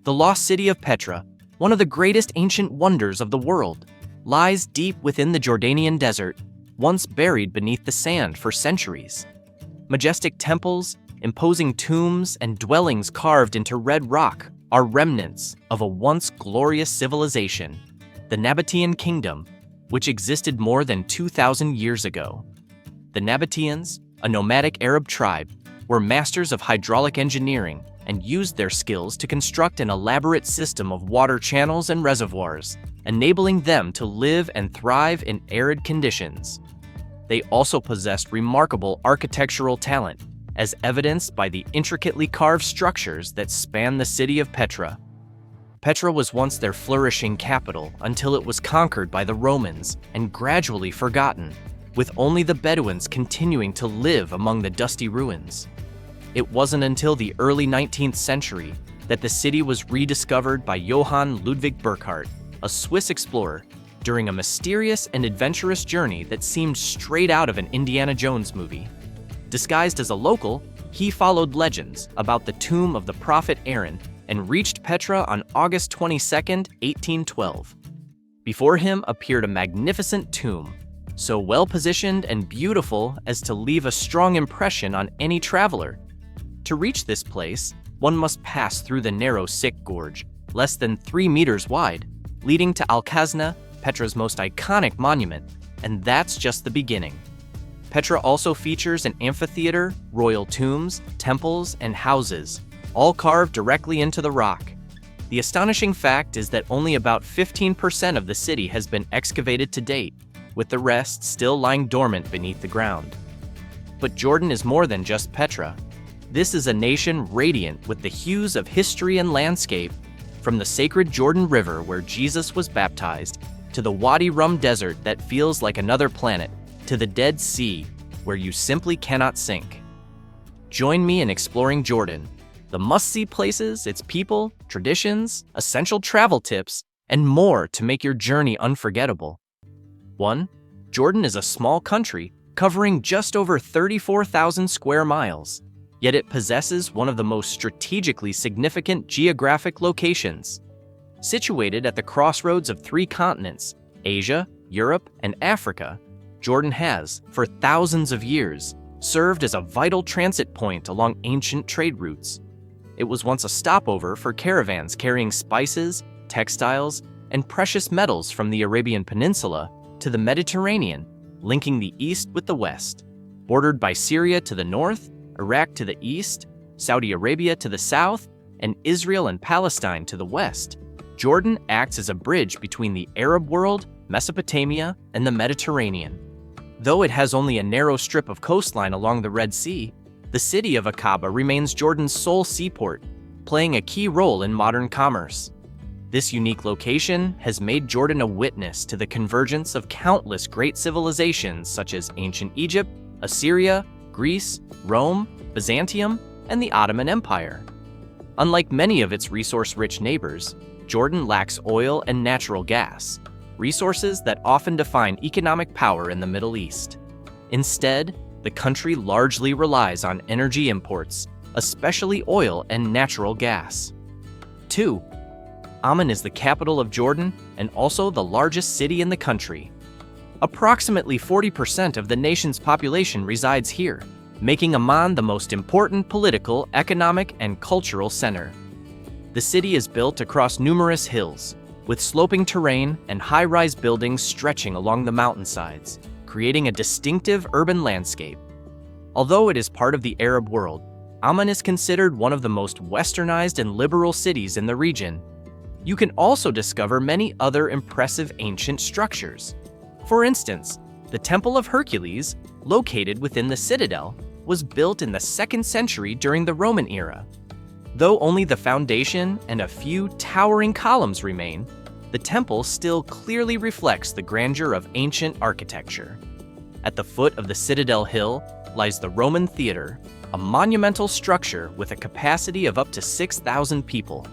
The lost city of Petra, one of the greatest ancient wonders of the world, lies deep within the Jordanian desert, once buried beneath the sand for centuries. Majestic temples, imposing tombs, and dwellings carved into red rock are remnants of a once glorious civilization, the Nabatean Kingdom, which existed more than 2,000 years ago. The Nabateans, a nomadic Arab tribe, were masters of hydraulic engineering and used their skills to construct an elaborate system of water channels and reservoirs, enabling them to live and thrive in arid conditions. They also possessed remarkable architectural talent, as evidenced by the intricately carved structures that span the city of Petra. Petra was once their flourishing capital until it was conquered by the Romans and gradually forgotten, with only the Bedouins continuing to live among the dusty ruins. It wasn't until the early 19th century that the city was rediscovered by Johann Ludwig Burckhardt, a Swiss explorer, during a mysterious and adventurous journey that seemed straight out of an Indiana Jones movie. Disguised as a local, he followed legends about the tomb of the prophet Aaron and reached Petra on August 22, 1812. Before him appeared a magnificent tomb, so well-positioned and beautiful as to leave a strong impression on any traveler. To reach this place, one must pass through the narrow Sick Gorge, less than 3 meters wide, leading to Al-Khazna, Petra's most iconic monument, and that's just the beginning. Petra also features an amphitheater, royal tombs, temples, and houses, all carved directly into the rock. The astonishing fact is that only about 15% of the city has been excavated to date, with the rest still lying dormant beneath the ground. But Jordan is more than just Petra. This is a nation radiant with the hues of history and landscape, from the sacred Jordan River where Jesus was baptized, to the Wadi Rum desert that feels like another planet, to the Dead Sea, where you simply cannot sink. Join me in exploring Jordan, the must-see places, its people, traditions, essential travel tips, and more to make your journey unforgettable. 1. Jordan is a small country covering just over 34,000 square miles, yet it possesses one of the most strategically significant geographic locations. Situated at the crossroads of 3 continents, Asia, Europe, and Africa, Jordan has, for thousands of years, served as a vital transit point along ancient trade routes. It was once a stopover for caravans carrying spices, textiles, and precious metals from the Arabian Peninsula to the Mediterranean, linking the East with the West. Bordered by Syria to the north, Iraq to the east, Saudi Arabia to the south, and Israel and Palestine to the west, Jordan acts as a bridge between the Arab world, Mesopotamia, and the Mediterranean. Though it has only a narrow strip of coastline along the Red Sea, the city of Aqaba remains Jordan's sole seaport, playing a key role in modern commerce. This unique location has made Jordan a witness to the convergence of countless great civilizations such as ancient Egypt, Assyria, Greece, Rome, Byzantium, and the Ottoman Empire. Unlike many of its resource-rich neighbors, Jordan lacks oil and natural gas, resources that often define economic power in the Middle East. Instead, the country largely relies on energy imports, especially oil and natural gas. 2. Amman is the capital of Jordan and also the largest city in the country. Approximately 40% of the nation's population resides here, making Amman the most important political, economic, and cultural center. The city is built across numerous hills, with sloping terrain and high-rise buildings stretching along the mountainsides, creating a distinctive urban landscape. Although it is part of the Arab world, Amman is considered one of the most westernized and liberal cities in the region. You can also discover many other impressive ancient structures. For instance, the Temple of Hercules, located within the citadel, was built in the 2nd century during the Roman era. Though only the foundation and a few towering columns remain, the temple still clearly reflects the grandeur of ancient architecture. At the foot of the Citadel Hill lies the Roman Theater, a monumental structure with a capacity of up to 6,000 people.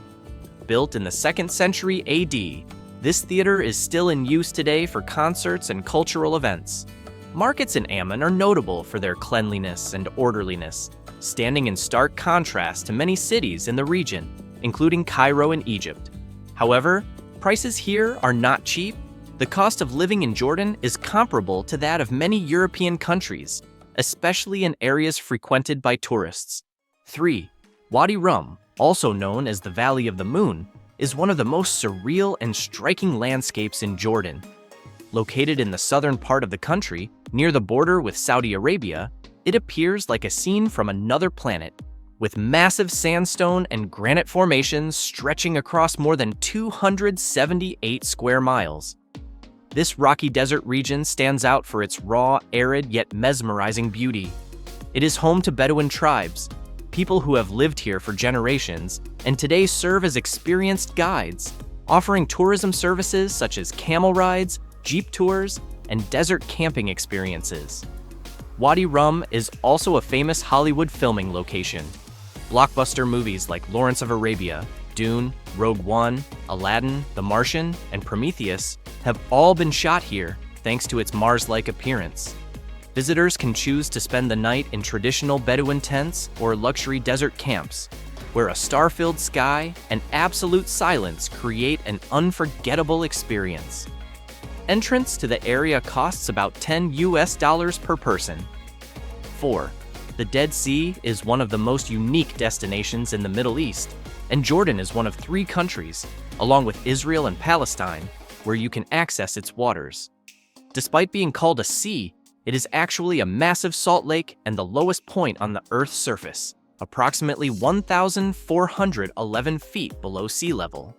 Built in the 2nd century AD, this theater is still in use today for concerts and cultural events. Markets in Amman are notable for their cleanliness and orderliness, standing in stark contrast to many cities in the region. including Cairo and Egypt. However, prices here are not cheap. The cost of living in Jordan is comparable to that of many European countries, especially in areas frequented by tourists. 3. Wadi Rum, also known as the Valley of the Moon, is one of the most surreal and striking landscapes in Jordan. Located in the southern part of the country, near the border with Saudi Arabia, it appears like a scene from another planet, with massive sandstone and granite formations stretching across more than 278 square miles. This rocky desert region stands out for its raw, arid, yet mesmerizing beauty. It is home to Bedouin tribes, people who have lived here for generations and today serve as experienced guides, offering tourism services such as camel rides, jeep tours, and desert camping experiences. Wadi Rum is also a famous Hollywood filming location. Blockbuster movies like Lawrence of Arabia, Dune, Rogue One, Aladdin, The Martian, and Prometheus have all been shot here thanks to its Mars-like appearance. Visitors can choose to spend the night in traditional Bedouin tents or luxury desert camps, where a star-filled sky and absolute silence create an unforgettable experience. Entrance to the area costs about $10 per person. 4. The Dead Sea is one of the most unique destinations in the Middle East, and Jordan is one of 3 countries, along with Israel and Palestine, where you can access its waters. Despite being called a sea, it is actually a massive salt lake and the lowest point on the Earth's surface, approximately 1,411 feet below sea level.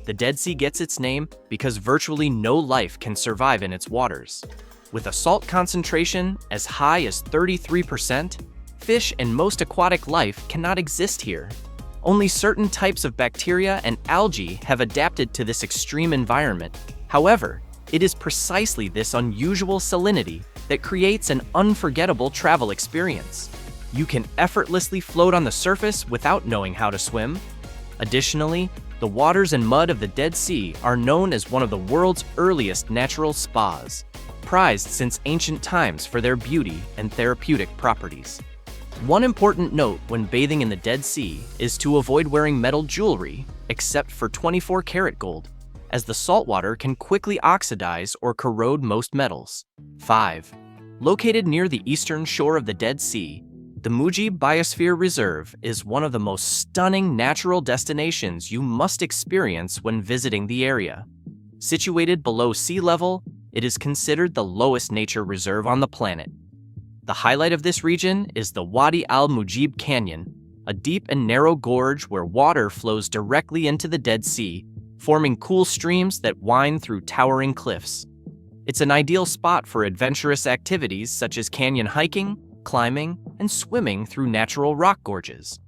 The Dead Sea gets its name because virtually no life can survive in its waters. With a salt concentration as high as 33%, fish and most aquatic life cannot exist here. Only certain types of bacteria and algae have adapted to this extreme environment. However, it is precisely this unusual salinity that creates an unforgettable travel experience. You can effortlessly float on the surface without knowing how to swim. Additionally, the waters and mud of the Dead Sea are known as one of the world's earliest natural spas, prized since ancient times for their beauty and therapeutic properties. One important note when bathing in the Dead Sea is to avoid wearing metal jewelry, except for 24-karat gold, as the salt water can quickly oxidize or corrode most metals. 5. Located near the eastern shore of the Dead Sea, the Mujib Biosphere Reserve is one of the most stunning natural destinations you must experience when visiting the area. Situated below sea level, it is considered the lowest nature reserve on the planet. The highlight of this region is the Wadi al-Mujib Canyon, a deep and narrow gorge where water flows directly into the Dead Sea, forming cool streams that wind through towering cliffs. It's an ideal spot for adventurous activities such as canyon hiking, climbing, and swimming through natural rock gorges.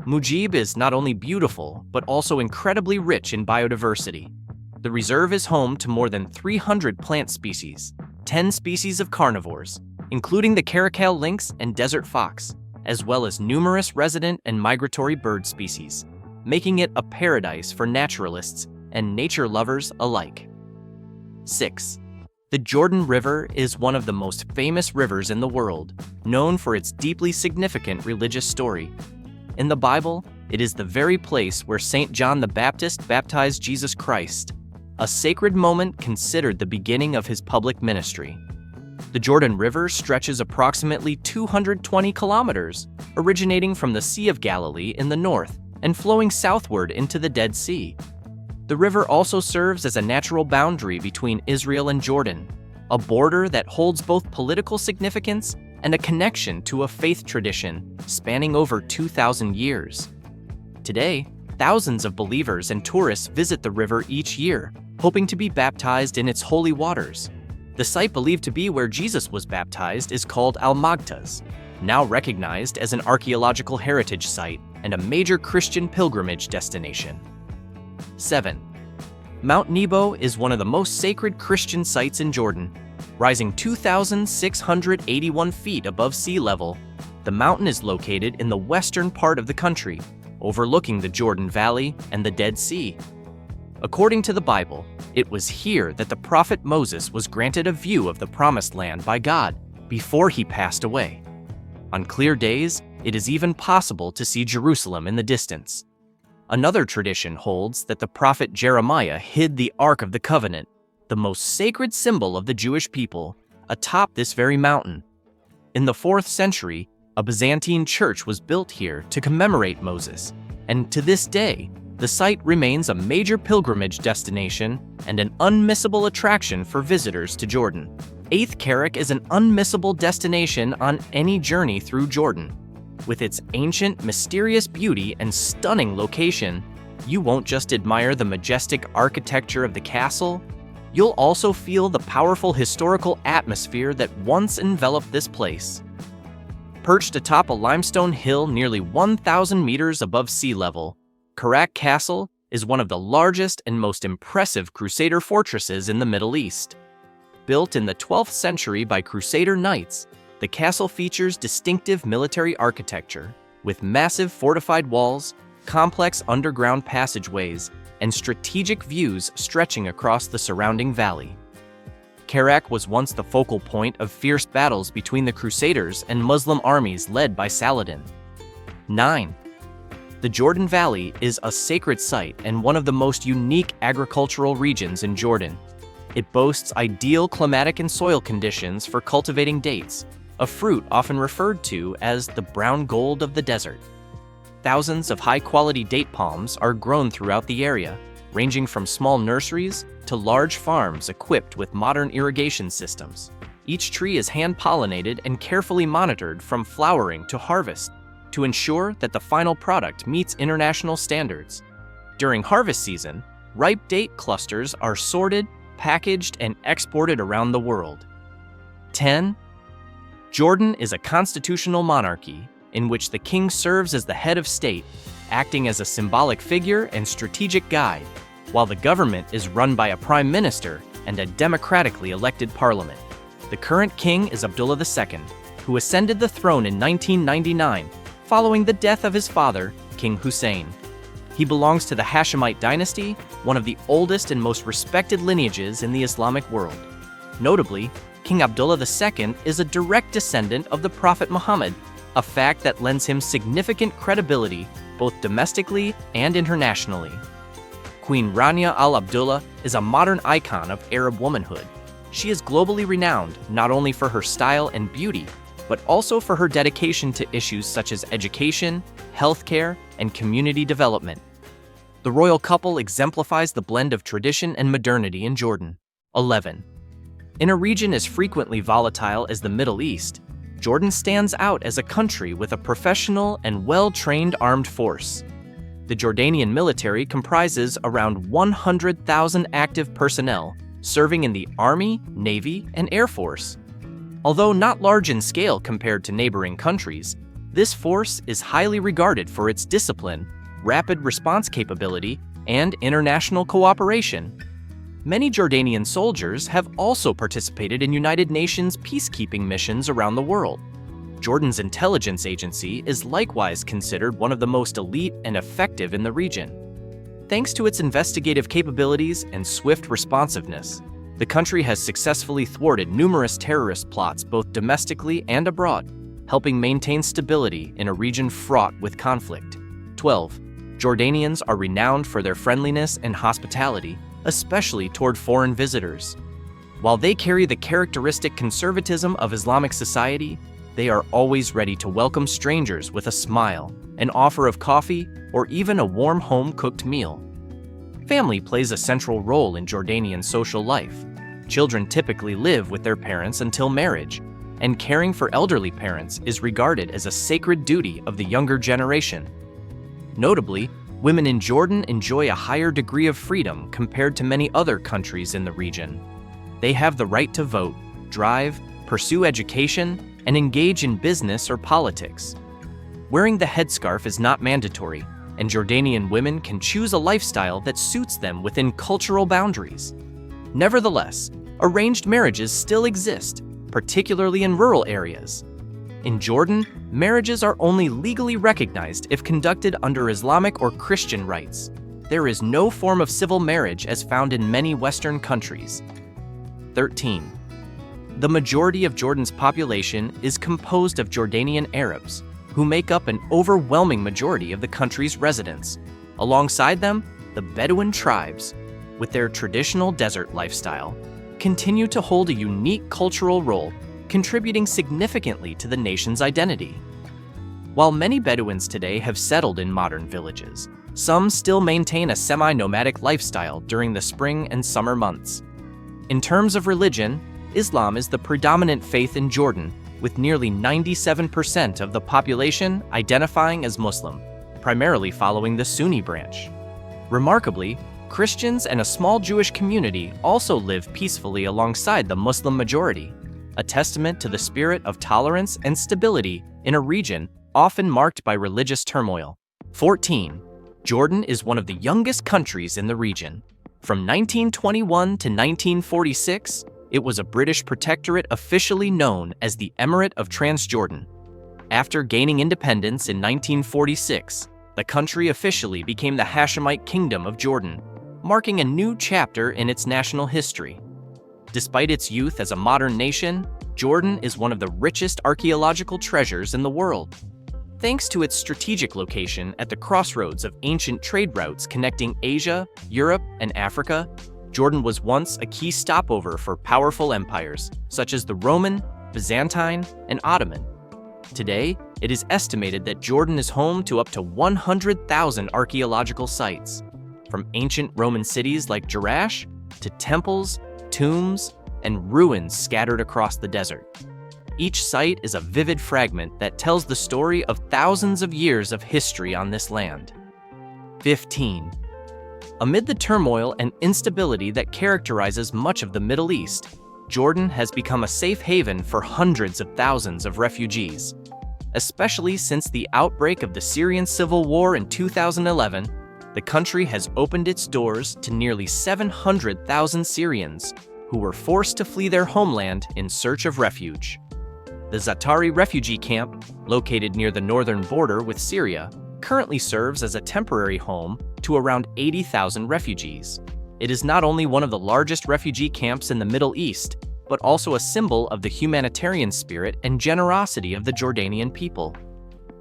Mujib is not only beautiful, but also incredibly rich in biodiversity. The reserve is home to more than 300 plant species, 10 species of carnivores, including the caracal lynx and desert fox, as well as numerous resident and migratory bird species, making it a paradise for naturalists and nature lovers alike. 6. The Jordan River is one of the most famous rivers in the world, known for its deeply significant religious story. In the Bible, it is the very place where St. John the Baptist baptized Jesus Christ, a sacred moment considered the beginning of his public ministry. The Jordan River stretches approximately 220 kilometers, originating from the Sea of Galilee in the north and flowing southward into the Dead Sea. The river also serves as a natural boundary between Israel and Jordan, a border that holds both political significance and a connection to a faith tradition spanning over 2,000 years. Today, thousands of believers and tourists visit the river each year, hoping to be baptized in its holy waters. The site believed to be where Jesus was baptized is called Al-Magtaz, now recognized as an archaeological heritage site and a major Christian pilgrimage destination. 7. Mount Nebo is one of the most sacred Christian sites in Jordan. Rising 2,681 feet above sea level, the mountain is located in the western part of the country, overlooking the Jordan Valley and the Dead Sea. According to the Bible, it was here that the prophet Moses was granted a view of the Promised Land by God before he passed away. On clear days, it is even possible to see Jerusalem in the distance. Another tradition holds that the prophet Jeremiah hid the Ark of the Covenant, the most sacred symbol of the Jewish people, atop this very mountain. In the 4th century, a Byzantine church was built here to commemorate Moses, and to this day, the site remains a major pilgrimage destination and an unmissable attraction for visitors to Jordan. 8th, Karak is an unmissable destination on any journey through Jordan. With its ancient, mysterious beauty and stunning location, you won't just admire the majestic architecture of the castle, you'll also feel the powerful historical atmosphere that once enveloped this place. Perched atop a limestone hill nearly 1,000 meters above sea level, Karak Castle is one of the largest and most impressive Crusader fortresses in the Middle East. Built in the 12th century by Crusader knights, the castle features distinctive military architecture, with massive fortified walls, complex underground passageways, and strategic views stretching across the surrounding valley. Karak was once the focal point of fierce battles between the Crusaders and Muslim armies led by Saladin. 9. The Jordan Valley is a sacred site and one of the most unique agricultural regions in Jordan. It boasts ideal climatic and soil conditions for cultivating dates, a fruit often referred to as the brown gold of the desert. Thousands of high-quality date palms are grown throughout the area, ranging from small nurseries to large farms equipped with modern irrigation systems. Each tree is hand-pollinated and carefully monitored from flowering to harvest to ensure that the final product meets international standards. During harvest season, ripe date clusters are sorted, packaged, and exported around the world. 10. Jordan is a constitutional monarchy in which the king serves as the head of state, acting as a symbolic figure and strategic guide, while the government is run by a prime minister and a democratically elected parliament. The current king is Abdullah II, who ascended the throne in 1999 following the death of his father, King Hussein. He belongs to the Hashemite dynasty, one of the oldest and most respected lineages in the Islamic world. Notably, King Abdullah II is a direct descendant of the Prophet Muhammad, a fact that lends him significant credibility both domestically and internationally. Queen Rania Al Abdullah is a modern icon of Arab womanhood. She is globally renowned not only for her style and beauty, but also for her dedication to issues such as education, healthcare, and community development. The royal couple exemplifies the blend of tradition and modernity in Jordan. 11. In a region as frequently volatile as the Middle East, Jordan stands out as a country with a professional and well-trained armed force. The Jordanian military comprises around 100,000 active personnel serving in the Army, Navy, and Air Force. Although not large in scale compared to neighboring countries, this force is highly regarded for its discipline, rapid response capability, and international cooperation. Many Jordanian soldiers have also participated in United Nations peacekeeping missions around the world. Jordan's intelligence agency is likewise considered one of the most elite and effective in the region. Thanks to its investigative capabilities and swift responsiveness, the country has successfully thwarted numerous terrorist plots both domestically and abroad, helping maintain stability in a region fraught with conflict. 12. Jordanians are renowned for their friendliness and hospitality, especially toward foreign visitors. While they carry the characteristic conservatism of Islamic society, they are always ready to welcome strangers with a smile, an offer of coffee, or even a warm home-cooked meal. Family plays a central role in Jordanian social life. Children typically live with their parents until marriage, and caring for elderly parents is regarded as a sacred duty of the younger generation. Notably, women in Jordan enjoy a higher degree of freedom compared to many other countries in the region. They have the right to vote, drive, pursue education, and engage in business or politics. Wearing the headscarf is not mandatory, and Jordanian women can choose a lifestyle that suits them within cultural boundaries. Nevertheless, arranged marriages still exist, particularly in rural areas. In Jordan, marriages are only legally recognized if conducted under Islamic or Christian rites. There is no form of civil marriage as found in many Western countries. 13. The majority of Jordan's population is composed of Jordanian Arabs, who make up an overwhelming majority of the country's residents. Alongside them, the Bedouin tribes, with their traditional desert lifestyle, continue to hold a unique cultural role, contributing significantly to the nation's identity. While many Bedouins today have settled in modern villages, some still maintain a semi-nomadic lifestyle during the spring and summer months. In terms of religion, Islam is the predominant faith in Jordan, with nearly 97% of the population identifying as Muslim, primarily following the Sunni branch. Remarkably, Christians and a small Jewish community also live peacefully alongside the Muslim majority, a testament to the spirit of tolerance and stability in a region often marked by religious turmoil. 14. Jordan is one of the youngest countries in the region. From 1921 to 1946, it was a British protectorate officially known as the Emirate of Transjordan. After gaining independence in 1946, the country officially became the Hashemite Kingdom of Jordan, marking a new chapter in its national history. Despite its youth as a modern nation, Jordan is one of the richest archaeological treasures in the world. Thanks to its strategic location at the crossroads of ancient trade routes connecting Asia, Europe, and Africa, Jordan was once a key stopover for powerful empires such as the Roman, Byzantine, and Ottoman. Today, it is estimated that Jordan is home to up to 100,000 archaeological sites, from ancient Roman cities like Jerash to temples, tombs, and ruins scattered across the desert. Each site is a vivid fragment that tells the story of thousands of years of history on this land. 15. Amid the turmoil and instability that characterizes much of the Middle East, Jordan has become a safe haven for hundreds of thousands of refugees. Especially since the outbreak of the Syrian civil war in 2011, the country has opened its doors to nearly 700,000 Syrians who were forced to flee their homeland in search of refuge. The Zaatari refugee camp, located near the northern border with Syria, currently serves as a temporary home to around 80,000 refugees. It is not only one of the largest refugee camps in the Middle East, but also a symbol of the humanitarian spirit and generosity of the Jordanian people.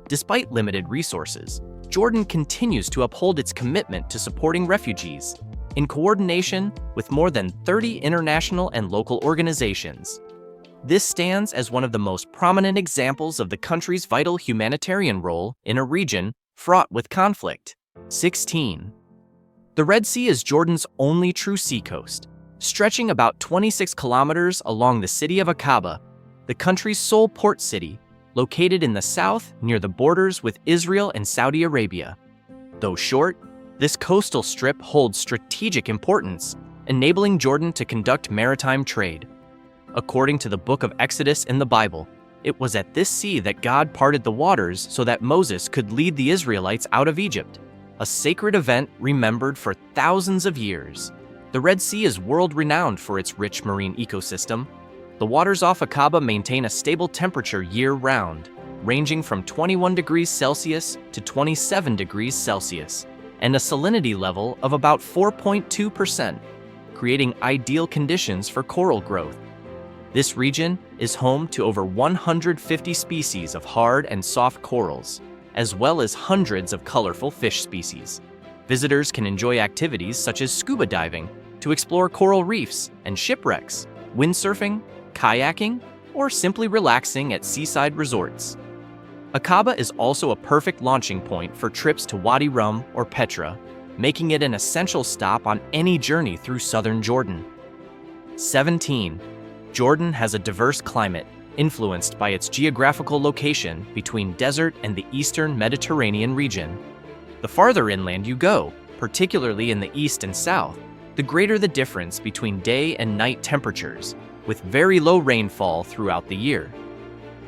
Despite limited resources, Jordan continues to uphold its commitment to supporting refugees, in coordination with more than 30 international and local organizations. This stands as one of the most prominent examples of the country's vital humanitarian role in a region fraught with conflict. 16. The Red Sea is Jordan's only true seacoast, stretching about 26 kilometers along the city of Aqaba, the country's sole port city, located in the south near the borders with Israel and Saudi Arabia. Though short, this coastal strip holds strategic importance, enabling Jordan to conduct maritime trade. According to the book of Exodus in the Bible, it was at this sea that God parted the waters so that Moses could lead the Israelites out of Egypt, a sacred event remembered for thousands of years. The Red Sea is world-renowned for its rich marine ecosystem. The waters off Aqaba maintain a stable temperature year-round, ranging from 21 degrees Celsius to 27 degrees Celsius, and a salinity level of about 4.2%, creating ideal conditions for coral growth. This region is home to over 150 species of hard and soft corals, as well as hundreds of colorful fish species. Visitors can enjoy activities such as scuba diving to explore coral reefs and shipwrecks, windsurfing, kayaking, or simply relaxing at seaside resorts. Aqaba is also a perfect launching point for trips to Wadi Rum or Petra, making it an essential stop on any journey through southern Jordan. 17. Jordan has a diverse climate, influenced by its geographical location between desert and the eastern Mediterranean region. The farther inland you go, particularly in the east and south, the greater the difference between day and night temperatures, with very low rainfall throughout the year.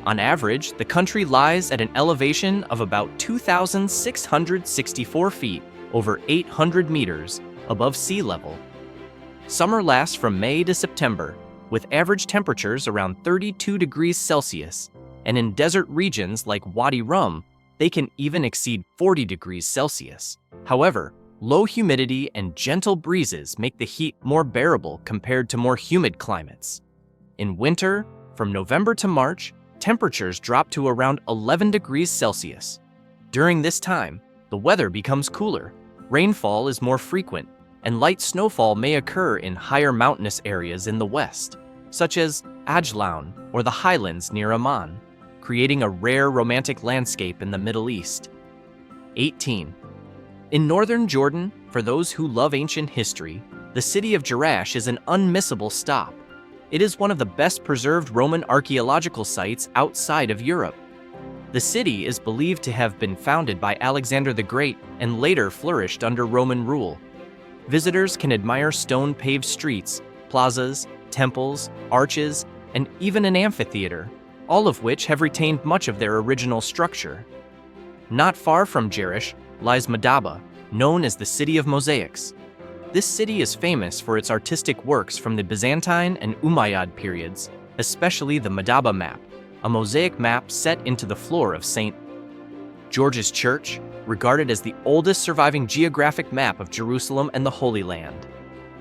On average, the country lies at an elevation of about 2,664 feet, over 800 meters, above sea level. Summer lasts from May to September, with average temperatures around 32 degrees Celsius, and in desert regions like Wadi Rum, they can even exceed 40 degrees Celsius. However, low humidity and gentle breezes make the heat more bearable compared to more humid climates. In winter, from November to March, temperatures drop to around 11 degrees Celsius. During this time, the weather becomes cooler, Rainfall is more frequent, and light snowfall may occur in higher mountainous areas in the west, such as Ajlan or the highlands near Amman, creating a rare romantic landscape in the Middle East. 18. In northern Jordan, for those who love ancient history, the city of Jerash is an unmissable stop. It is one of the best preserved Roman archaeological sites outside of Europe. The city is believed to have been founded by Alexander the Great and later flourished under Roman rule. Visitors can admire stone-paved streets, plazas, temples, arches, and even an amphitheater, all of which have retained much of their original structure. Not far from Jerash lies Madaba, known as the City of Mosaics. This city is famous for its artistic works from the Byzantine and Umayyad periods, especially the Madaba map, a mosaic map set into the floor of St. George's Church, regarded as the oldest surviving geographic map of Jerusalem and the Holy Land.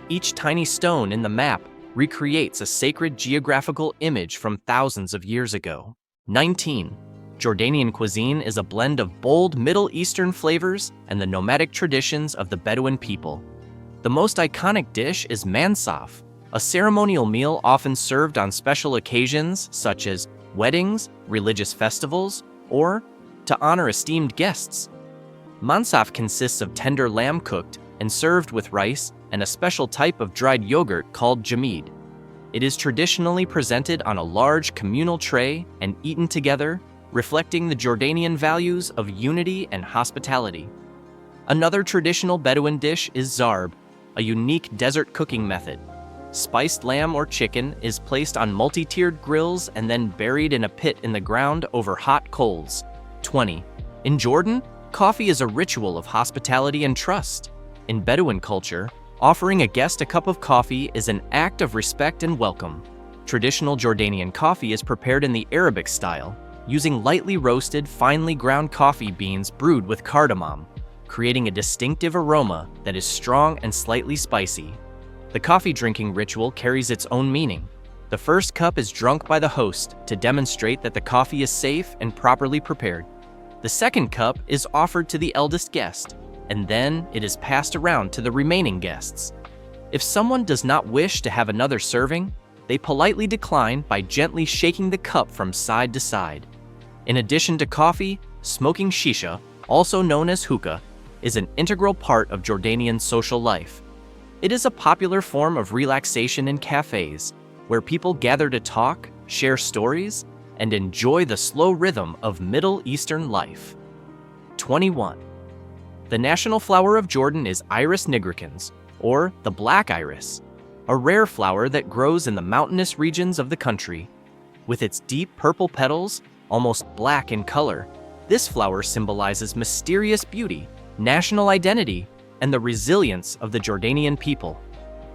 Each tiny stone in the map recreates a sacred geographical image from thousands of years ago. 19. Jordanian cuisine is a blend of bold Middle Eastern flavors and the nomadic traditions of the Bedouin people. The most iconic dish is mansaf, a ceremonial meal often served on special occasions such as weddings, religious festivals, or to honor esteemed guests. Mansaf consists of tender lamb cooked and served with rice and a special type of dried yogurt called jamid. It is traditionally presented on a large communal tray and eaten together, reflecting the Jordanian values of unity and hospitality. Another traditional Bedouin dish is zarb, a unique desert cooking method. Spiced lamb or chicken is placed on multi-tiered grills and then buried in a pit in the ground over hot coals. 20. In Jordan, coffee is a ritual of hospitality and trust. In Bedouin culture, offering a guest a cup of coffee is an act of respect and welcome. Traditional Jordanian coffee is prepared in the Arabic style, using lightly roasted, finely ground coffee beans brewed with cardamom, creating a distinctive aroma that is strong and slightly spicy. The coffee drinking ritual carries its own meaning. The first cup is drunk by the host to demonstrate that the coffee is safe and properly prepared. The second cup is offered to the eldest guest, and then it is passed around to the remaining guests. If someone does not wish to have another serving, they politely decline by gently shaking the cup from side to side. In addition to coffee, smoking shisha, also known as hookah, is an integral part of Jordanian social life. It is a popular form of relaxation in cafes, where people gather to talk, share stories, and enjoy the slow rhythm of Middle Eastern life. 21. The national flower of Jordan is Iris nigricans, or the black iris, a rare flower that grows in the mountainous regions of the country. With its deep purple petals, almost black in color, this flower symbolizes mysterious beauty, national identity, and the resilience of the Jordanian people.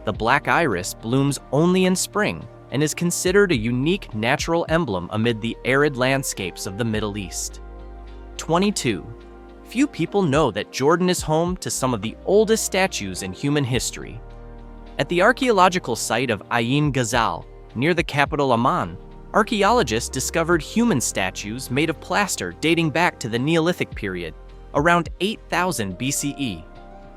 The black iris blooms only in spring and is considered a unique natural emblem amid the arid landscapes of the Middle East. 22. Few people know that Jordan is home to some of the oldest statues in human history. At the archaeological site of Ain Ghazal, near the capital Amman, archaeologists discovered human statues made of plaster dating back to the Neolithic period, around 8000 BCE.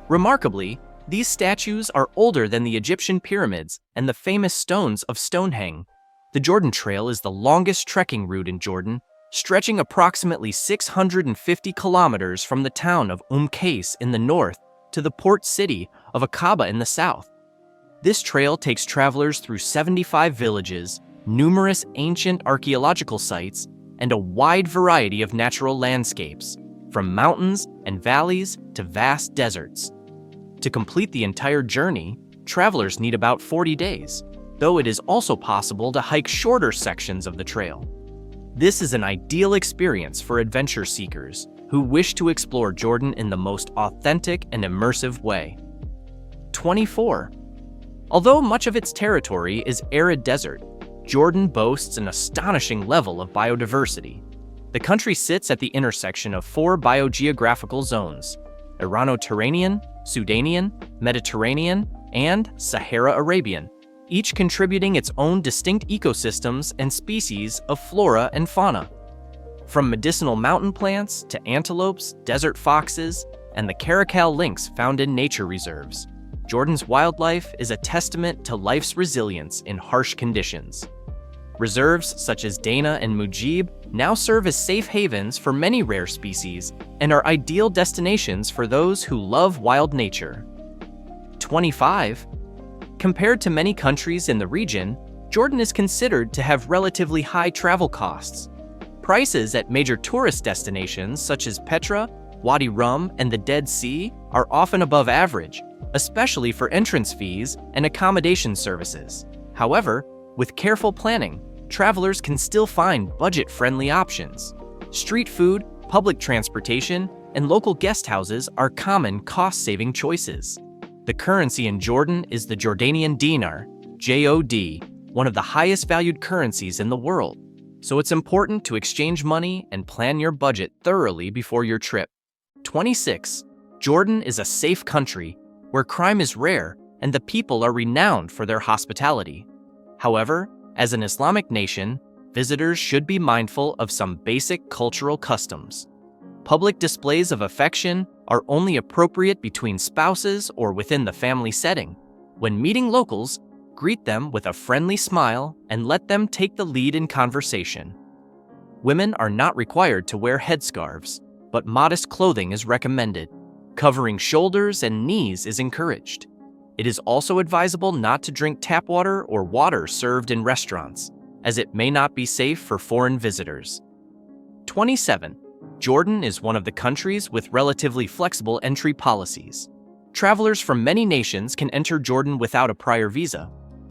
Remarkably, these statues are older than the Egyptian pyramids and the famous stones of Stonehenge. The Jordan Trail is the longest trekking route in Jordan, stretching approximately 650 kilometers from the town of Qais in the north to the port city of Aqaba in the south. This trail takes travelers through 75 villages, numerous ancient archaeological sites, and a wide variety of natural landscapes, from mountains and valleys to vast deserts. To complete the entire journey, travelers need about 40 days, though it is also possible to hike shorter sections of the trail. This is an ideal experience for adventure seekers who wish to explore Jordan in the most authentic and immersive way. 24. Although much of its territory is arid desert, Jordan boasts an astonishing level of biodiversity. The country sits at the intersection of 4 biogeographical zones: Irano-Turanian, Sudanian, Mediterranean, and Sahara-Arabian, each contributing its own distinct ecosystems and species of flora and fauna. From medicinal mountain plants to antelopes, desert foxes, and the Karak lynx found in nature reserves. Jordan's wildlife is a testament to life's resilience in harsh conditions. Reserves such as Dana and Mujib now serve as safe havens for many rare species and are ideal destinations for those who love wild nature. 25. Compared to many countries in the region, Jordan is considered to have relatively high travel costs. Prices at major tourist destinations such as Petra, Wadi Rum, and the Dead Sea are often above average, especially for entrance fees and accommodation services. However, with careful planning, travelers can still find budget-friendly options. Street food, public transportation, and local guest houses are common cost-saving choices. The currency in Jordan is the Jordanian dinar, JOD, one of the highest valued currencies in the world. So it's important to exchange money and plan your budget thoroughly before your trip. 26. Jordan is a safe country where crime is rare and the people are renowned for their hospitality. However, as an Islamic nation, visitors should be mindful of some basic cultural customs. Public displays of affection are only appropriate between spouses or within the family setting. When meeting locals, greet them with a friendly smile and let them take the lead in conversation. Women are not required to wear headscarves, but modest clothing is recommended. Covering shoulders and knees is encouraged. It is also advisable not to drink tap water or water served in restaurants, as it may not be safe for foreign visitors. 27. Jordan is one of the countries with relatively flexible entry policies. Travelers from many nations can enter Jordan without a prior visa.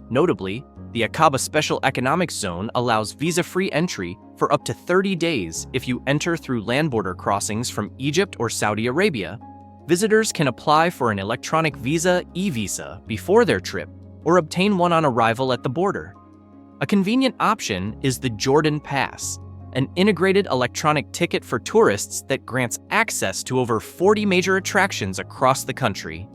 Notably, the Aqaba Special Economic Zone allows visa-free entry for up to 30 days if you enter through land border crossings from Egypt or Saudi Arabia. Visitors can apply for an electronic visa, e-visa, before their trip, or obtain one on arrival at the border. A convenient option is the Jordan Pass, an integrated electronic ticket for tourists that grants access to over 40 major attractions across the country.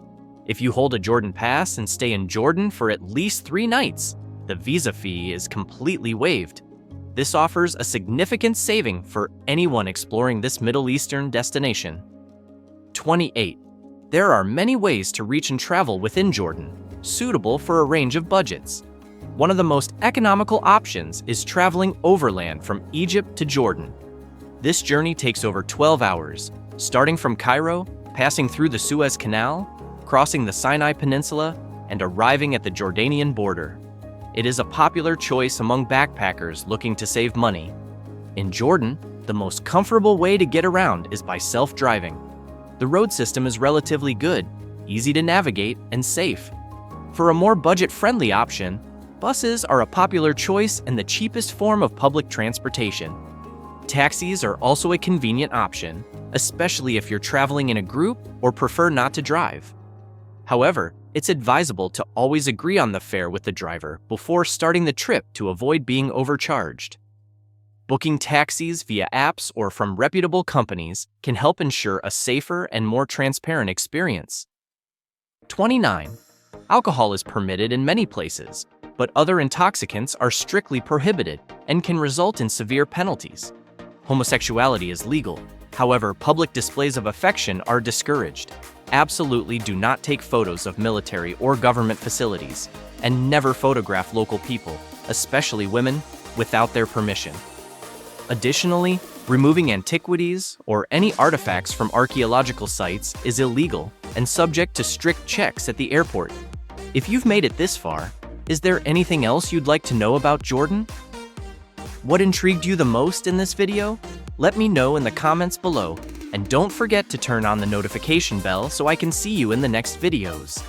If you hold a Jordan Pass and stay in Jordan for at least 3 nights, the visa fee is completely waived. This offers a significant saving for anyone exploring this Middle Eastern destination. 28. There are many ways to reach and travel within Jordan, suitable for a range of budgets. One of the most economical options is traveling overland from Egypt to Jordan. This journey takes over 12 hours, starting from Cairo, passing through the Suez Canal, crossing the Sinai Peninsula, and arriving at the Jordanian border. It is a popular choice among backpackers looking to save money. In Jordan, the most comfortable way to get around is by self-driving. The road system is relatively good, easy to navigate, and safe. For a more budget-friendly option, buses are a popular choice and the cheapest form of public transportation. Taxis are also a convenient option, especially if you're traveling in a group or prefer not to drive. However, it's advisable to always agree on the fare with the driver before starting the trip to avoid being overcharged. Booking taxis via apps or from reputable companies can help ensure a safer and more transparent experience. 29. Alcohol is permitted in many places, but other intoxicants are strictly prohibited and can result in severe penalties. Homosexuality is legal. However, public displays of affection are discouraged. Absolutely do not take photos of military or government facilities, and never photograph local people, especially women, without their permission. Additionally, removing antiquities or any artifacts from archaeological sites is illegal and subject to strict checks at the airport. If you've made it this far, is there anything else you'd like to know about Jordan? What intrigued you the most in this video? Let me know in the comments below, and don't forget to turn on the notification bell so I can see you in the next videos.